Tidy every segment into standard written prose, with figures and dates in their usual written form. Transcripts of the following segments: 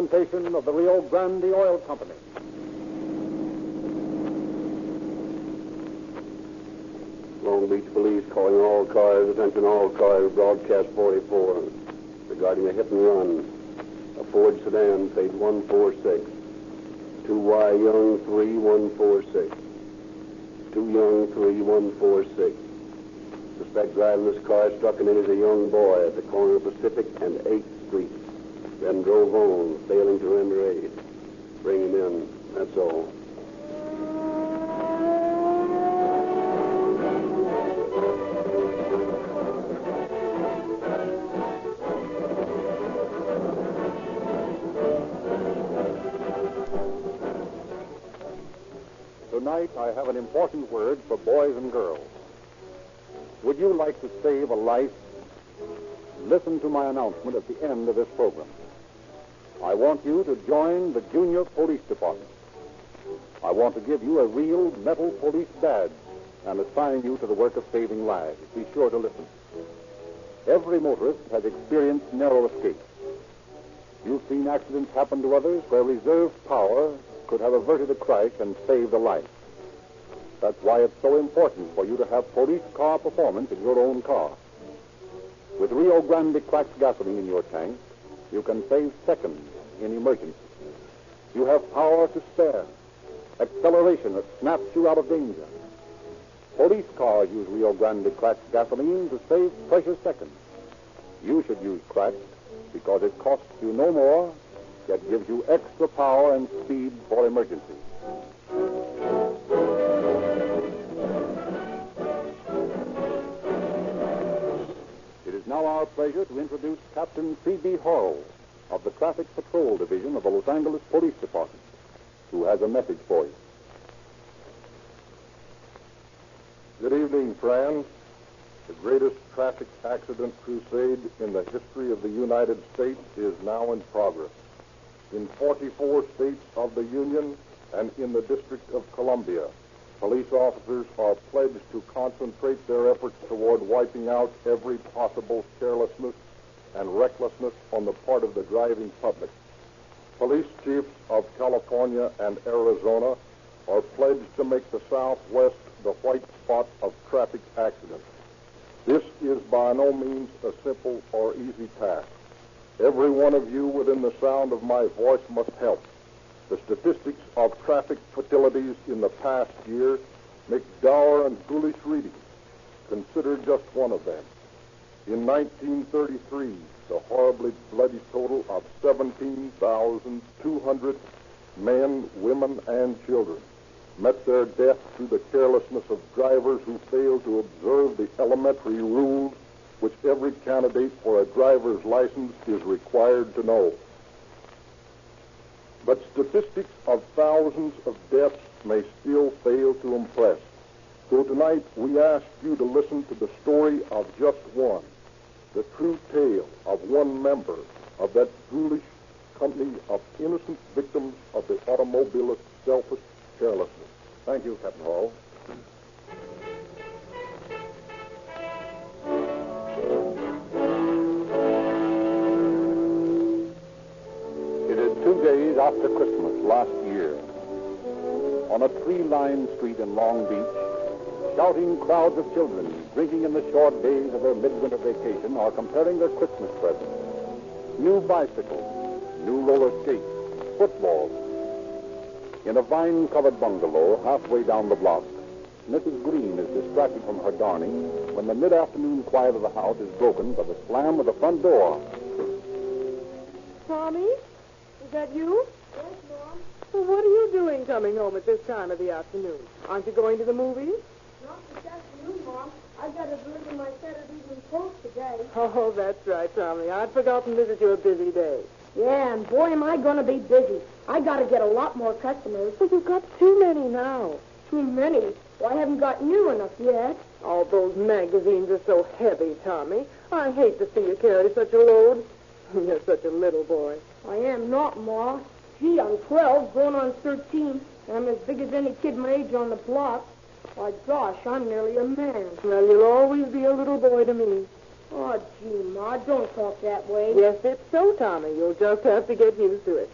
presentation of the Rio Grande Oil Company. Long Beach Police calling all cars, attention all cars, broadcast 44. Regarding a hit and run. A Ford sedan, page 146. 2Y Young 3146. 2 Young 3146. Suspect driving this car struck and injured a young boy at the corner of Pacific and 8th Street. Then drove on, failing to render aid. Bring him in. That's all. Tonight, I have an important word for boys and girls. Would you like to save a life? Listen to my announcement at the end of this program. I want you to join the Junior Police Department. I want to give you a real metal police badge and assign you to the work of saving lives. Be sure to listen. Every motorist has experienced narrow escapes. You've seen accidents happen to others where reserve power could have averted a crash and saved a life. That's why it's so important for you to have police car performance in your own car. With Rio Grande cracked gasoline in your tank, you can save seconds in emergency. You have power to spare, acceleration that snaps you out of danger. Police cars use Rio Grande cracked gasoline to save precious seconds. You should use cracked because it costs you no more, yet gives you extra power and speed for emergency. It is now our pleasure to introduce Captain C.B. Horrell of the Traffic Patrol Division of the Los Angeles Police Department, who has a message for you. Good evening, friends. The greatest traffic accident crusade in the history of the United States is now in progress. In 44 states of the Union and in the District of Columbia, police officers are pledged to concentrate their efforts toward wiping out every possible carelessness and recklessness on the part of the driving public. Police chiefs of California and Arizona are pledged to make the Southwest the white spot of traffic accidents. This is by no means a simple or easy task. Every one of you within the sound of my voice must help. The statistics of traffic fatalities in the past year make dour and foolish reading. Consider just one of them. In 1933, the horribly bloody total of 17,200 men, women, and children met their death through the carelessness of drivers who failed to observe the elementary rules which every candidate for a driver's license is required to know. But statistics of thousands of deaths may still fail to impress. So tonight we ask you to listen to the story of just one, the true tale of one member of that foolish company of innocent victims of the automobilist's selfish carelessness. Thank you, Captain Hall. It is 2 days after Christmas last year. On a tree-lined street in Long Beach, shouting crowds of children drinking in the short days of their midwinter vacation are comparing their Christmas presents. New bicycles, new roller skates, footballs. In a vine-covered bungalow halfway down the block, Mrs. Green is distracted from her darning when the mid-afternoon quiet of the house is broken by the slam of the front door. Tommy? Is that you? Yes, Mom. Well, what are you doing coming home at this time of the afternoon? Aren't you going to the movies? Not this afternoon, Mom. I got to deliver my Saturday Evening Post today. Oh, that's right, Tommy. I'd forgotten this is your busy day. Yeah, and boy, am I going to be busy. I got to get a lot more customers. Well, you've got too many now. Too many? Well, I haven't got near enough yet. All those magazines are so heavy, Tommy. I hate to see you carry such a load. You're such a little boy. I am not, Ma. Gee, I'm 12, going on 13, and I'm as big as any kid my age on the block. Why, gosh, I'm nearly a man. Well, you'll always be a little boy to me. Oh, gee, Ma, don't talk that way. Yes, it's so, Tommy. You'll just have to get used to it.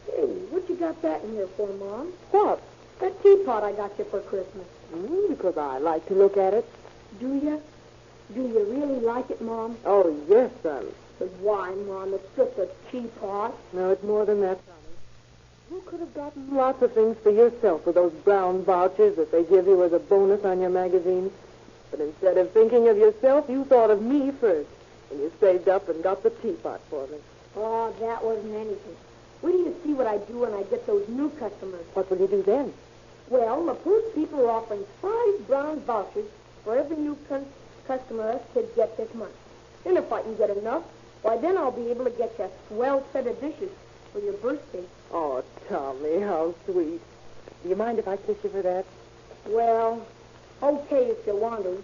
Hey, what you got that in here for, Mom? What? That teapot I got you for Christmas. Because I like to look at it. Do you? Do you really like it, Mom? Oh, yes, son. But why, Mom? It's just a teapot. No, it's more than that, Tommy. You could have gotten lots of things for yourself with those brown vouchers that they give you as a bonus on your magazine. But instead of thinking of yourself, you thought of me first. And you saved up and got the teapot for me. Oh, that wasn't anything. Wait till you see what I do when I get those new customers. What will you do then? Well, the first people are offering 5 brown vouchers for every new customer us kids get this month. And if I can get enough, why, then I'll be able to get you a swell set of dishes for your birthday. Oh, Tommy, how sweet. Do you mind if I kiss you for that? Well, okay if you want to.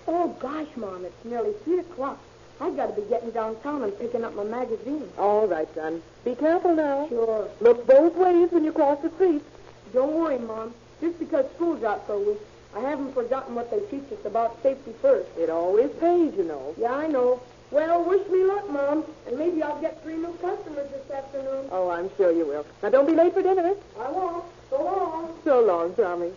Oh, gosh, Mom, it's nearly 3 o'clock. I got to be getting downtown and picking up my magazine. All right, son. Be careful now. Sure. Look both ways when you cross the street. Don't worry, Mom. Just because school's out for a week, I haven't forgotten what they teach us about safety first. It always pays, you know. Yeah, I know. Well, wish me luck, Mom. And maybe I'll get 3 new customers this afternoon. Oh, I'm sure you will. Now, don't be late for dinner. I won't. So long. So long, Tommy.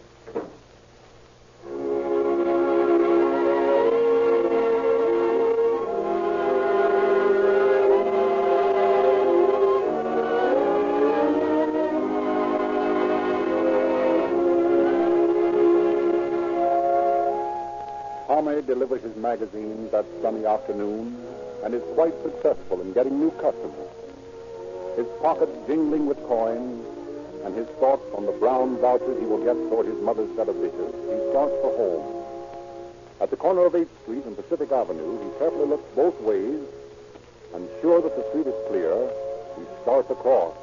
Tommy delivers his magazine that sunny afternoon and is quite successful in getting new customers. His pockets jingling with coins and his thoughts on the brown vouchers he will get toward his mother's set of dishes, he starts for home. At the corner of 8th Street and Pacific Avenue, he carefully looks both ways, and sure that the street is clear, he starts across.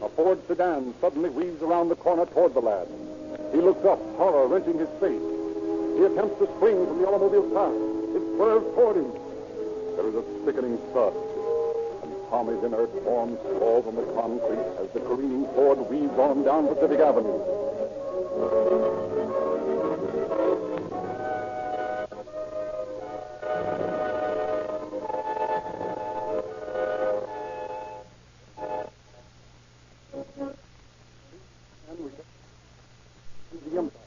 A Ford sedan suddenly weaves around the corner toward the lad. He looks up, horror wrenching his face. He attempts to spring from the automobile's path. It swerves toward him. There is a sickening thud, and Tommy's inert form sprawls on the concrete as the careening Ford weaves on down Pacific Avenue. And we see the impact.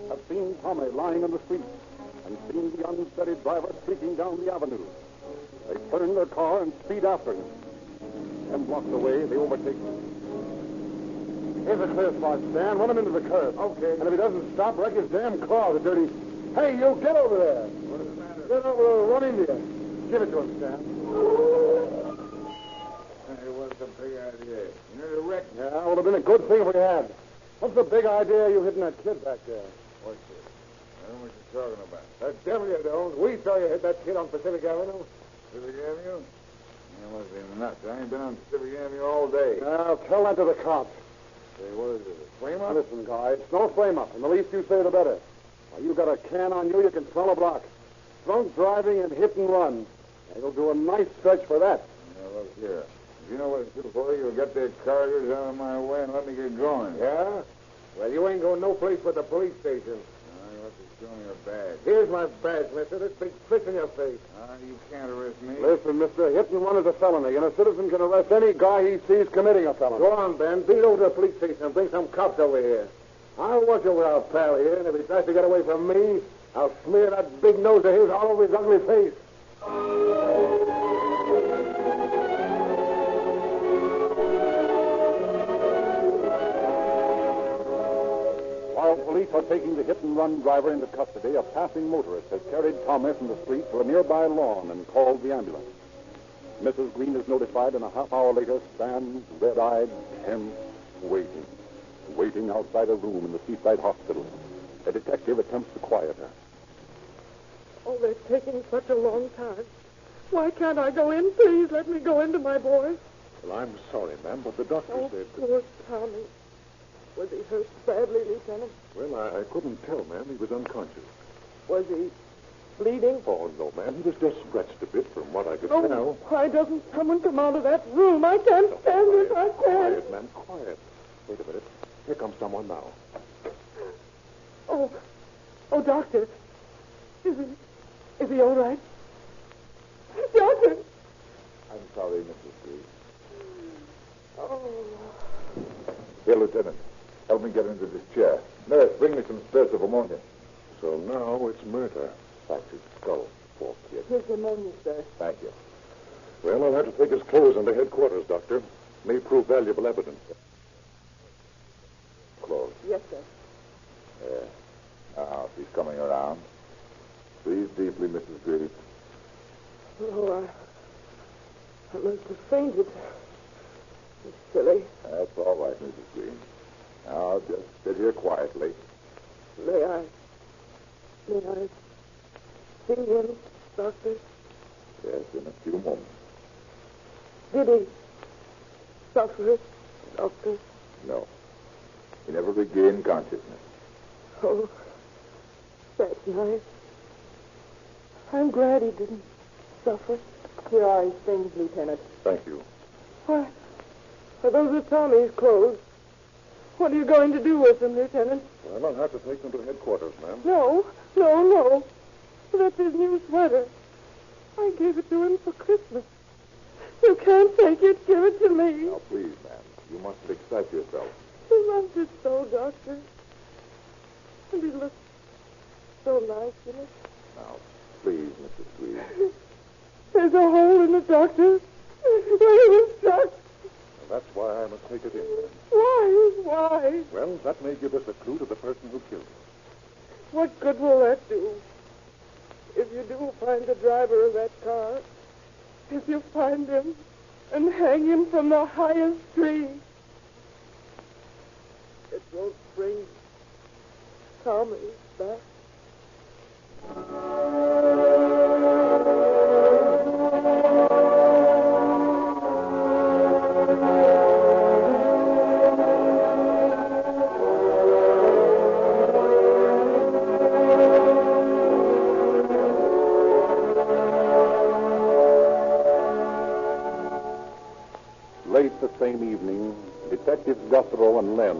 Have seen Tommy lying on the street and seen the unsteady driver streaking down the avenue. They turn their car and speed after him. 10 blocks away, they overtake him. Here's a clear spot, Stan. Run him into the curb. Okay. And if he doesn't stop, wreck his damn car, the dirty... Hey, you, get over there. What is the matter? Get over there, run into you. Give it to him, Stan. Hey, what's the big idea? You know the wreck? Yeah, it would have been a good thing if we had. What's the big idea you hitting that kid back there? What's it? I don't know what you're talking about. The devil you don't. We saw you hit that kid on Pacific Avenue. Pacific Avenue? You must be nuts. I ain't been on Pacific Avenue all day. Now, tell that to the cops. Say, what is it? A flame up? Listen, guy, it's no frame-up, and the least you say, the better. Now, you got a can on you, you can smell a block. Drunk driving and hit and run. Now, you'll do a nice stretch for that. Now, look here. If you know what to do for you, you'll get their cargoes out of my way and let me get going. Yeah? Well, you ain't going no place but the police station. You have to show me your badge. Here's my badge, mister. This big prick in your face. You can't arrest me. Listen, mister, hit and run is a felony, and a citizen can arrest any guy he sees committing a felony. Go on, Ben. Beat over to the police station and bring some cops over here. I'll watch over our pal here, and if he tries to get away from me, I'll smear that big nose of his all over his ugly face. While police are taking the hit-and-run driver into custody, a passing motorist has carried Tommy from the street to a nearby lawn and called the ambulance. Mrs. Green is notified, and a half hour later stands red-eyed, tense, waiting outside a room in the seaside hospital. A detective attempts to quiet her. Oh, they're taking such a long time. Why can't I go in? Please let me go into my boy. Well, I'm sorry, ma'am, but the doctor Oh, said... poor Tommy. Was he hurt badly, Lieutenant? Well, I couldn't tell, ma'am. He was unconscious. Was he bleeding? Oh, no, ma'am. He was just scratched a bit from what I could Oh, tell. why doesn't someone come out of that room? I can't stand this. I can't. Quiet, ma'am, quiet. Wait a minute. Here comes someone now. Oh, doctor. Is he all right? Doctor! I'm sorry, Mrs. Green. Oh. Here, Lieutenant. Help me get into this chair. Nurse, bring me some spirits of ammonia. So now it's murder. Fractured skull. Poor kid. Here's pneumonia, sir. Thank you. Well, I'll have to take his clothes into headquarters, Doctor. May prove valuable evidence. Close. Yes, sir. Yeah. Now, she's coming around. Breathe deeply, Mrs. Green. Oh, I must have fainted. It's silly. That's all right, Mrs. Green. Now, just sit here quietly. May I see him, Doctor? Yes, in a few moments. Did he suffer, Doctor? No. He never regained consciousness. Oh, that's nice. I'm glad he didn't suffer. Here are his things, Lieutenant. Thank you. Why, those are Tommy's clothes. What are you going to do with them, Lieutenant? Well, I'll have to take them to headquarters, ma'am. No. That's his new sweater. I gave it to him for Christmas. You can't take it. Give it to me. Now, please, ma'am. You mustn't excite yourself. He loves it so, Doctor. And he looks so nice in it. Now, please, Mrs. Green. There's a hole in it, Doctor. Where he was stuck. And that's why I must take it in, ma'am. Why? Well, that may give us a clue to the person who killed him. What good will that do? If you do find the driver of that car, if you find him and hang him from the highest tree, it won't bring Tommy back. Late the same evening, Detectives Guthrow and Lenz,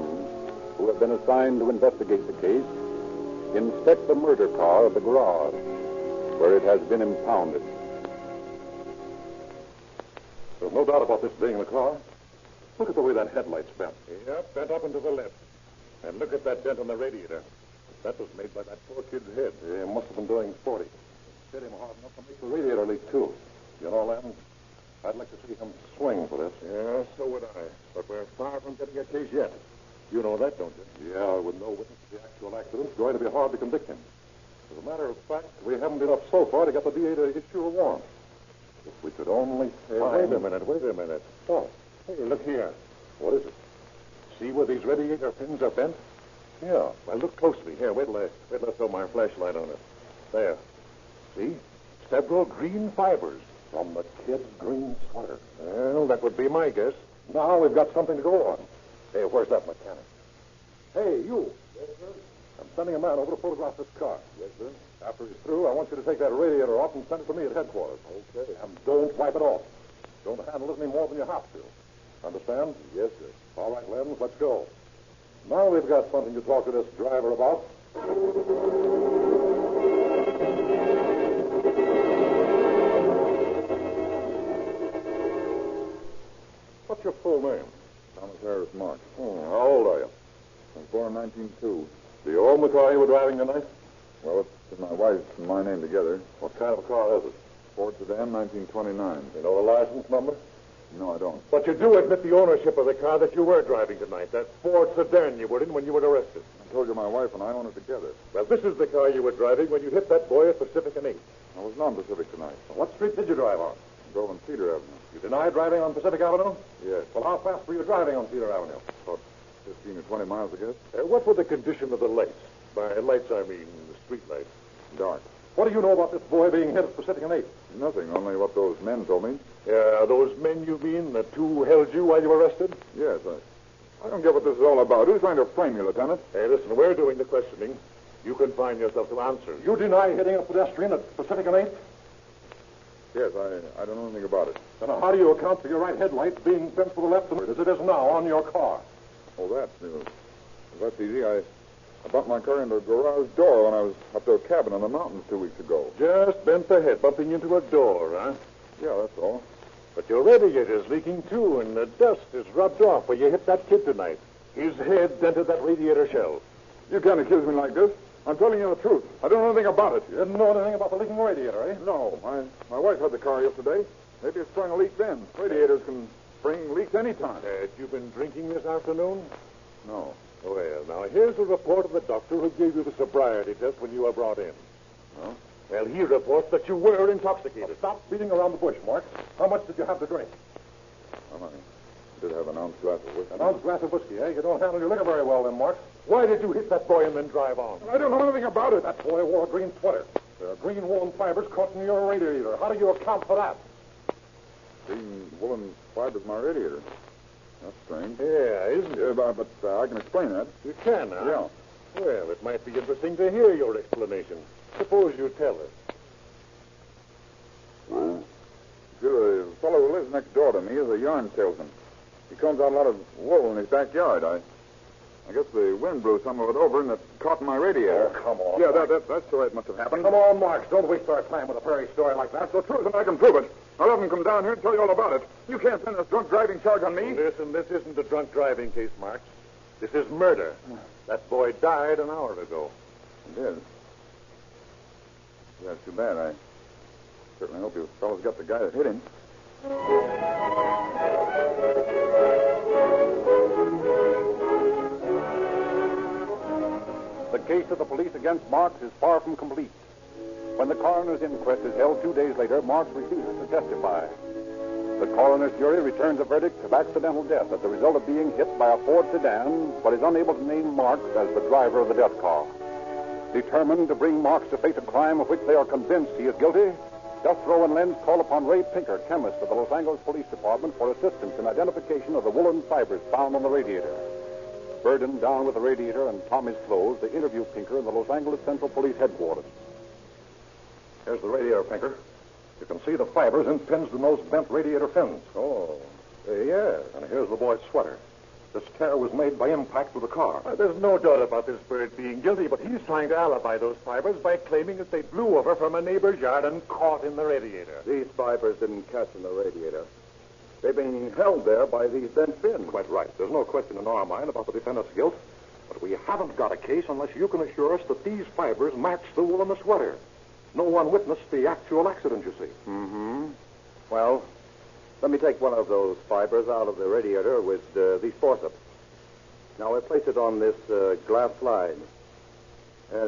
who have been assigned to investigate the case, inspect the murder car at the garage, where it has been impounded. There's no doubt about this being the car. Look at the way that headlight's bent. Yep, bent up and to the left. And look at that dent on the radiator. That was made by that poor kid's head. Yeah, must have been doing 40. Hit him hard enough to make the radiator leak, too. You know, Len, I'd like to see him swing for this. Yeah, so would I. But we're far from getting a case yet. You know that, don't you? Yeah, with no witness to the actual accident, it's going to be hard to convict him. As a matter of fact, we haven't been up so far to get the DA to issue a warrant. If we could only find... Wait a minute. What? Hey, look here. What is it? See where these radiator pins are bent? Yeah. Well, look closely. Here, wait till I throw my flashlight on it. There. See? Several green fibers from the kid's green sweater. Well, that would be my guess. Now we've got something to go on. Hey, where's that mechanic? Hey, you. Yes, sir? I'm sending a man over to photograph this car. Yes, sir. After he's through, I want you to take that radiator off and send it to me at headquarters. Okay. And don't wipe it off. Don't handle it any more than you have to. Understand? Yes, sir. All right, Lenz, let's go. Now we've got something to talk to this driver about. What's your full name? Thomas Harris Mark. How old are you? I was born in 1902. Do you own the car you were driving tonight? Well, it's my wife's and my name together. What kind of a car is it? Ford sedan, 1929. You know the license number? No, I don't. But you do admit the ownership of the car that you were driving tonight, that Ford sedan you were in when you were arrested. I told you my wife and I own it together. Well, this is the car you were driving when you hit that boy at Pacific and 8th. I was on Pacific tonight. What street did you drive on? I drove on Cedar Avenue. You deny driving on Pacific Avenue? Yes. Well, how fast were you driving on Cedar Avenue? About 15 or 20 miles, I guess. What were the condition of the lights? By lights, I mean the street lights. Dark. What do you know about this boy being hit at Pacific and 8th? Nothing, only what those men told me. Those men you mean, the two who held you while you were arrested? Yes, I don't get what this is all about. Who's trying to frame you, Lieutenant? Hey, listen, we're doing the questioning. You confine yourself to answers. You deny hitting a pedestrian at Pacific and 8th? Yes, I don't know anything about it. Then how do you account for your right headlight being bent to the left as it is now on your car? Oh, that's easy. I bumped my car into a garage door when I was up to a cabin in the mountains 2 weeks ago. Just bent the head, bumping into a door, huh? Yeah, that's all. But your radiator's leaking, too, and the dust is rubbed off where you hit that kid tonight. His head dented that radiator shell. You can't accuse me like this. I'm telling you the truth. I don't know anything about it. You didn't know anything about the leaking radiator, eh? No, my wife had the car yesterday. Maybe it sprung a leak then. Radiators can spring leaks any time. Had you been drinking this afternoon? No. Well, now, here's a report of the doctor who gave you the sobriety test when you were brought in. Huh? Well, he reports that you were intoxicated. Stop beating around the bush, Marks. How much did you have to drink? Well, I did have an ounce glass of whiskey. An ounce glass of whiskey, eh? You don't handle your liquor very well, then, Marks. Why did you hit that boy and then drive on? I don't know anything about it. That boy wore a green sweater. There are green woolen fibers caught in your radiator. How do you account for that? Green woolen fibers in my radiator. That's strange. Yeah, isn't it? But I can explain that. You can, huh? Yeah. Well, it might be interesting to hear your explanation. Suppose you tell us. The fellow who lives next door to me is a yarn salesman. He combs out a lot of wool in his backyard. I guess the wind blew some of it over and it caught in my radiator. Oh, come on. Yeah, that's the way it must have happened. Come on, Marks. Don't we start playing with a fairy story like that. That's the truth, and I can prove it. I'll have him come down here and tell you all about it. You can't pin this drunk driving charge on me. Listen, this isn't a drunk driving case, Marks. This is murder. That boy died an hour ago. He did. Yeah, it's too bad. I certainly hope you fellows got the guy that hit him. The case of the police against Marks is far from complete. When the coroner's inquest is held 2 days later, Marks refuses to testify. The coroner's jury returns a verdict of accidental death as the result of being hit by a Ford sedan, but is unable to name Marks as the driver of the death car. Determined to bring Marks to face a crime of which they are convinced he is guilty, Jethro and Lenz call upon Ray Pinker, chemist of the Los Angeles Police Department, for assistance in identification of the woolen fibers found on the radiator. Burdened down with the radiator and Tommy's clothes, they interview Pinker in the Los Angeles Central Police Headquarters. Here's the radiator, Pinker. You can see the fibers and pins in those bent radiator fins. Oh, yes. And here's the boy's sweater. This tear was made by impact with the car. There's no doubt about this bird being guilty, but he's trying to alibi those fibers by claiming that they blew over from a neighbor's yard and caught in the radiator. These fibers didn't catch in the radiator. They've been held there by these bent fins. Quite right. There's no question in our mind about the defendant's guilt. But we haven't got a case unless you can assure us that these fibers match the wool in the sweater. No one witnessed the actual accident, you see. Mm-hmm. Well, let me take one of those fibers out of the radiator with these forceps. Now, I place it on this glass slide.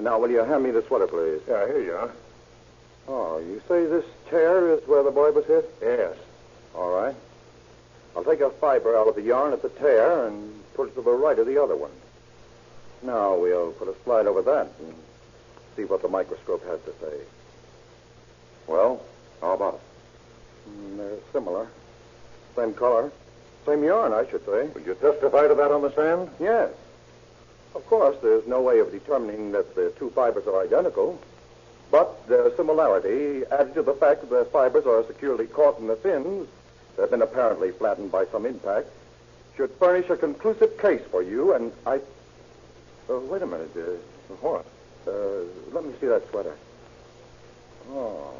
Now, will you hand me the sweater, please? Yeah, here you are. Oh, you say this tear is where the boy was hit? Yes. All right. I'll take a fiber out of the yarn at the tear and put it to the right of the other one. Now, we'll put a slide over that and see what the microscope has to say. Well, how about it? They're similar. Same color. Same yarn, I should say. Will you testify to that on the stand? Yes. Of course, there's no way of determining that the two fibers are identical. But their similarity, added to the fact that the fibers are securely caught in the fins that have been apparently flattened by some impact, should furnish a conclusive case for you, and I... wait a minute. What? Let me see that sweater. Oh.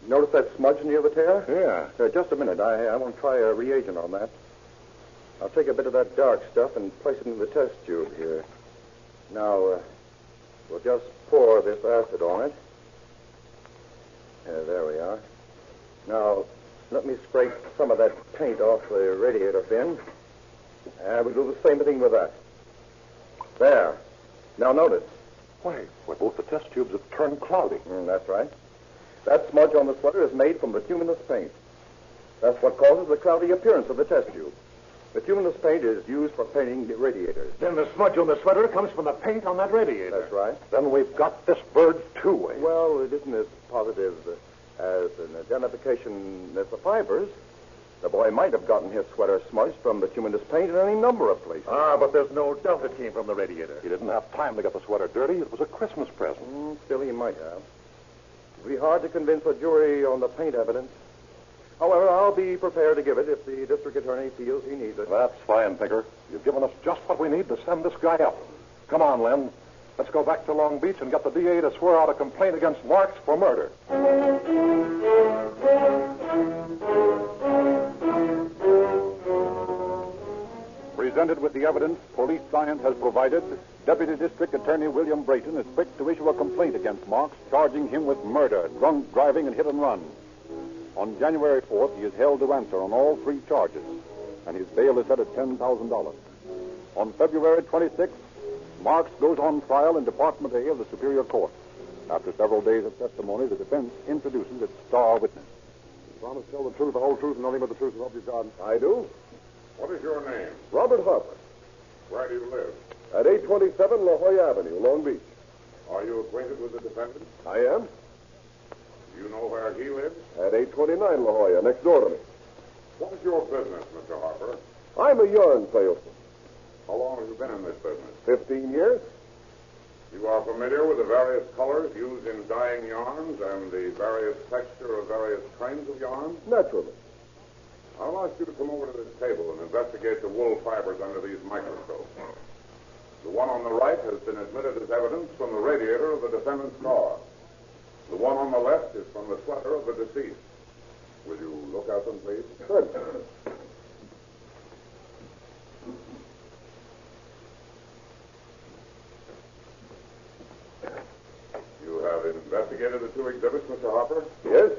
Notice that smudge near the tear? Yeah. Just a minute. I want to try a reagent on that. I'll take a bit of that dark stuff and place it in the test tube here. Now, we'll just pour this acid on it. There we are. Now, let me scrape some of that paint off the radiator fin. And we'll do the same thing with that. There. Now, notice. Why, both the test tubes have turned cloudy. That's right. That smudge on the sweater is made from bituminous paint. That's what causes the cloudy appearance of the test tube. Bituminous paint is used for painting the radiators. Then the smudge on the sweater comes from the paint on that radiator. That's right. Then we've got this bird, too, eh? Well, it isn't as positive as an identification as the fibers, The boy might have gotten his sweater smudged from bituminous paint in any number of places. But there's no doubt it came from the radiator. He didn't have time to get the sweater dirty. It was a Christmas present. Still, he might have. It'd be hard to convince a jury on the paint evidence. However, I'll be prepared to give it if the district attorney feels he needs it. That's fine, Pinker. You've given us just what we need to send this guy up. Come on, Len. Let's go back to Long Beach and get the DA to swear out a complaint against Marks for murder. Presented with the evidence police science has provided, Deputy District Attorney William Brayton is quick to issue a complaint against Marks, charging him with murder, drunk driving, and hit and run. On January 4th, he is held to answer on all 3 charges, and his bail is set at $10,000. On February 26th, Marks goes on trial in Department A of the Superior Court. After several days of testimony, the defense introduces its star witness. You promise to tell the truth, the whole truth, and nothing but the truth to help you God? I do. What is your name? Robert Harper, Where do you live? at 827 La Jolla Avenue, Long Beach. Are you acquainted with the defendant? I am. Do you know where he lives? At 829 La Jolla, next door to me. What is your business, Mr. Harper? I'm a yarn salesman. How long have you been in this business? 15 years. You are familiar with the various colors used in dyeing yarns and the various texture of various kinds of yarn? Naturally. I'll ask you to come over to this table and investigate the wool fibers under these microscopes. The one on the right has been admitted as evidence from the radiator of the defendant's car. The one on the left is from the sweater of the deceased. Will you look at them, please? Good. You have investigated the 2 exhibits, Mr. Harper? Yes?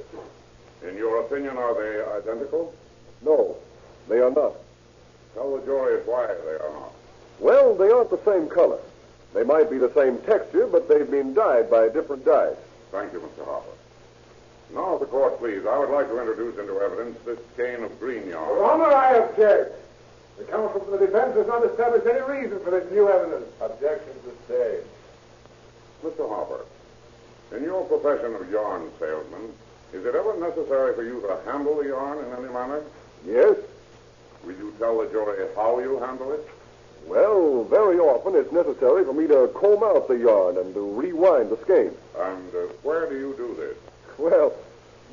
In your opinion, are they identical? No, they are not. Tell the jury why they are not. Well, they aren't the same color. They might be the same texture, but they've been dyed by different dyes. Thank you, Mr. Harper. Now, if the court please, I would like to introduce into evidence this skein of green yarn. Your Honor, I object. The counsel for the defense has not established any reason for this new evidence. Objection sustained. Mr. Harper, in your profession of yarn salesman, is it ever necessary for you to handle the yarn in any manner? Yes? Will you tell the jury how you handle it? Well, very often it's necessary for me to comb out the yarn and to rewind the skein. And where do you do this? Well,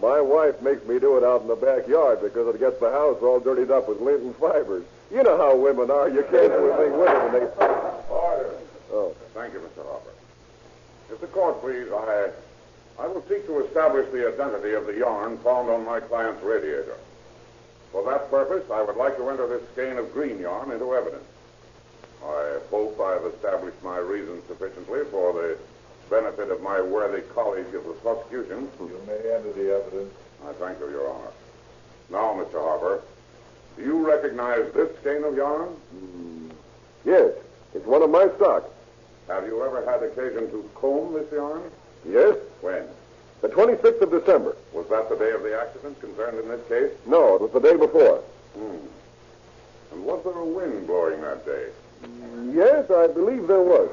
my wife makes me do it out in the backyard because it gets the house all dirtied up with lint and fibers. You know how women are. You can't do a thing with them when they... Order. Oh. Thank you, Mr. Harper. If the court please, I will seek to establish the identity of the yarn found on my client's radiator. For that purpose, I would like to enter this skein of green yarn into evidence. I hope I have established my reasons sufficiently for the benefit of my worthy colleague of the prosecution. You may enter the evidence. I thank you, Your Honor. Now, Mr. Harper, do you recognize this skein of yarn? Yes, it's one of my stock. Have you ever had occasion to comb this yarn? Yes? When? The 26th of December. Was that the day of the accident concerned in this case? No, it was the day before. And was there a wind blowing that day? Yes, I believe there was.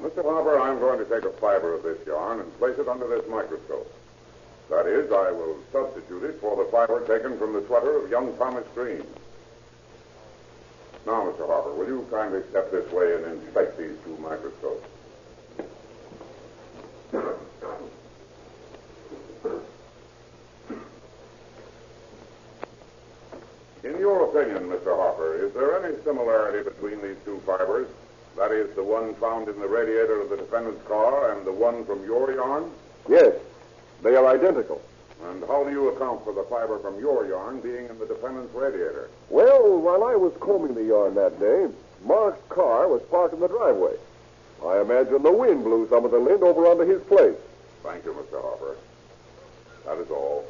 Mr. Harper, I'm going to take a fiber of this yarn and place it under this microscope. That is, I will substitute it for the fiber taken from the sweater of young Thomas Green. Now, Mr. Harper, will you kindly step this way and inspect these 2 microscopes? In your opinion, Mr. Harper, is there any similarity between these 2 fibers? That is, the one found in the radiator of the defendant's car and the one from your yarn? Yes, they are identical. And how do you account for the fiber from your yarn being in the defendant's radiator? Well, while I was combing the yarn that day, Mark's car was parked in the driveway. I imagine the wind blew some of the lint over onto his place. Thank you, Mr. Harper. That is all.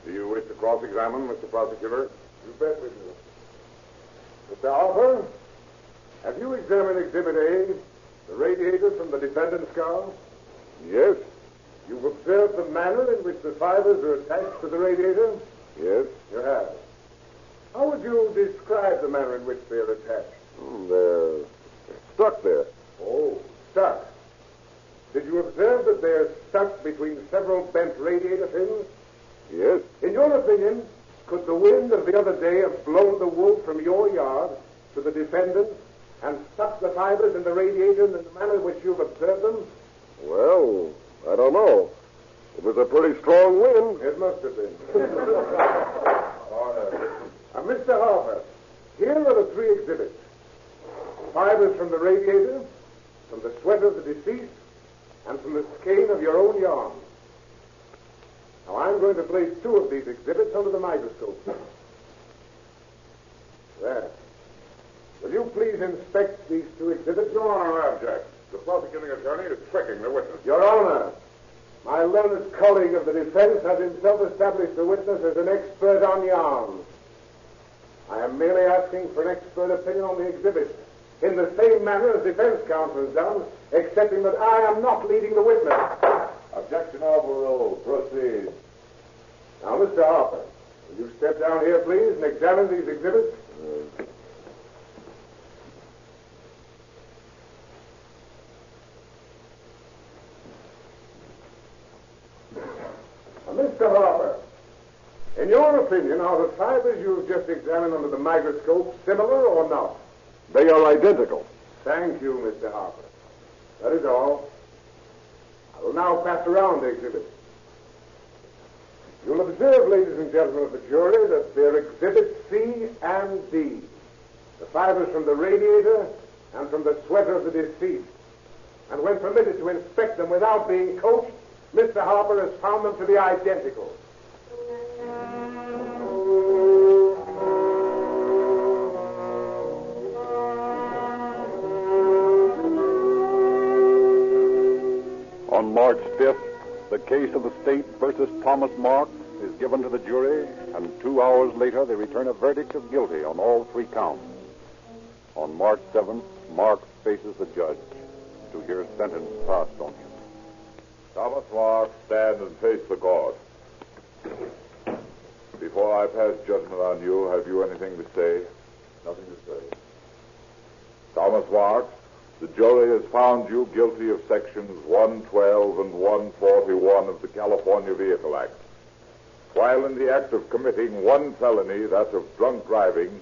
Do you wish to cross-examine, Mr. Prosecutor? You bet we do. Mr. Harper, have you examined Exhibit A, the radiator from the defendant's car? Yes? You've observed the manner in which the fibers are attached to the radiator? Yes? You have. How would you describe the manner in which they are attached? They're stuck there. Oh, stuck. Did you observe that they're stuck between several bent radiator pins? Yes? In your opinion, Could the wind of the other day have blown the wool from your yard to the defendant and stuck the fibers in the radiator in the manner in which you've observed them? Well, I don't know. It was a pretty strong wind. It must have been. Mr. Harper, here are the three exhibits. Fibers from the radiator, from the sweater of the deceased, and from the skein of your own yarn. Now, I'm going to place two of these exhibits under the microscope. There. Will you please inspect these two exhibits? Your Honor, I object. The prosecuting attorney is tricking the witness. Your Honor, my learned colleague of the defense has himself established the witness as an expert on yarns. I am merely asking for an expert opinion on the exhibits, in the same manner as defense counsel has done, excepting that I am not leading the witness. Objection overruled. Proceed. Now, Mr. Harper, will you step down here, please, and examine these exhibits? Now, Mr. Harper, in your opinion, are the fibers you've just examined under the microscope similar or not? They are identical. Thank you, Mr. Harper. That is all. I will now pass around the exhibits. You'll observe, ladies and gentlemen of the jury, that they're exhibits C and D. The fibers from the radiator and from the sweater of the deceased. And when permitted to inspect them without being coached, Mr. Harper has found them to be identical. On March 5th, the case of the state versus Thomas Marks is given to the jury, and 2 hours later they return a verdict of guilty on all three counts. On March 7th, Marks faces the judge to hear sentence passed on him. Thomas Marks, stand and face the court. Before I pass judgment on you, have you anything to say? Nothing to say. Thomas Marks, the jury has found you guilty of sections 112 and 141 of the California Vehicle Act. While in the act of committing one felony, that of drunk driving,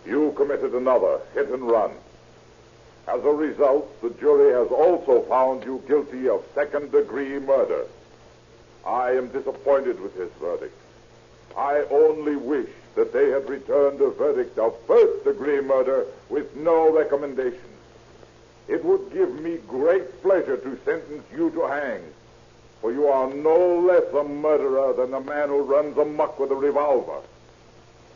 you committed another, hit and run. As a result, the jury has also found you guilty of second-degree murder. I am disappointed with this verdict. I only wish that they had returned a verdict of first-degree murder with no recommendations. It would give me great pleasure to sentence you to hang, for you are no less a murderer than the man who runs amok with a revolver.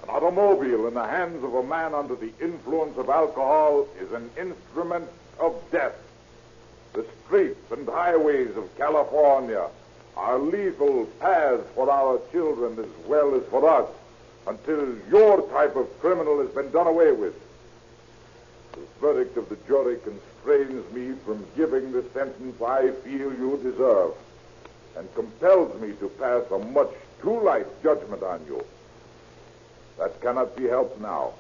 An automobile in the hands of a man under the influence of alcohol is an instrument of death. The streets and highways of California are lethal paths for our children as well as for us until your type of criminal has been done away with. The verdict of the jury constrains me from giving the sentence I feel you deserve and compels me to pass a much too light judgment on you. That cannot be helped now.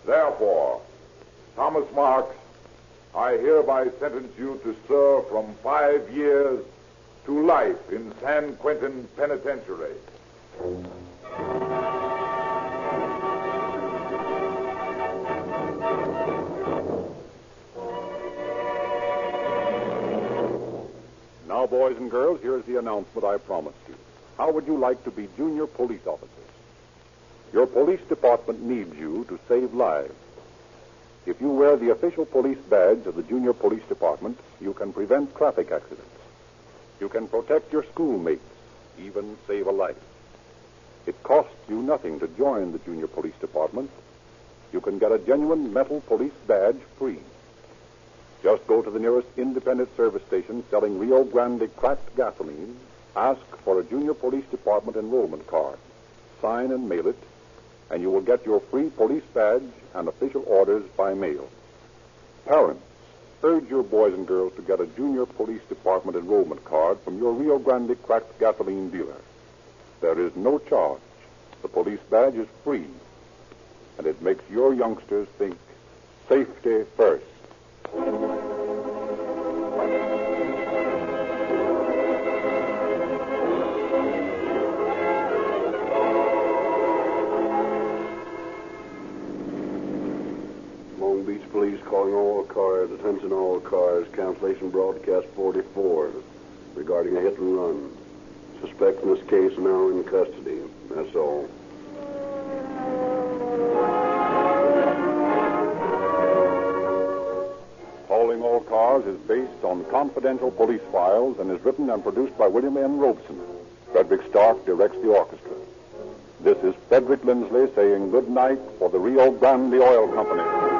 Therefore, Thomas Marks, I hereby sentence you to serve from 5 years to life in San Quentin Penitentiary. Now, boys and girls, here's the announcement I promised you. How would you like to be junior police officers? Your police department needs you to save lives. If you wear the official police badge of the junior police department, you can prevent traffic accidents. You can protect your schoolmates, even save a life. It costs you nothing to join the junior police department. You can get a genuine metal police badge free. Just go to the nearest independent service station selling Rio Grande cracked gasoline, ask for a junior police department enrollment card, sign and mail it, and you will get your free police badge and official orders by mail. Parents, urge your boys and girls to get a junior police department enrollment card from your Rio Grande cracked gasoline dealer. There is no charge. The police badge is free, and it makes your youngsters think safety first. cars. Attention all cars. Cancellation broadcast 44 regarding a hit and run. Suspect in this case now in custody. That's all. Calling All Cars is based on confidential police files and is written and produced by William N Robson. Frederick Stark directs the orchestra. This is Frederick Lindsley saying good night for the Rio Grande Oil Company.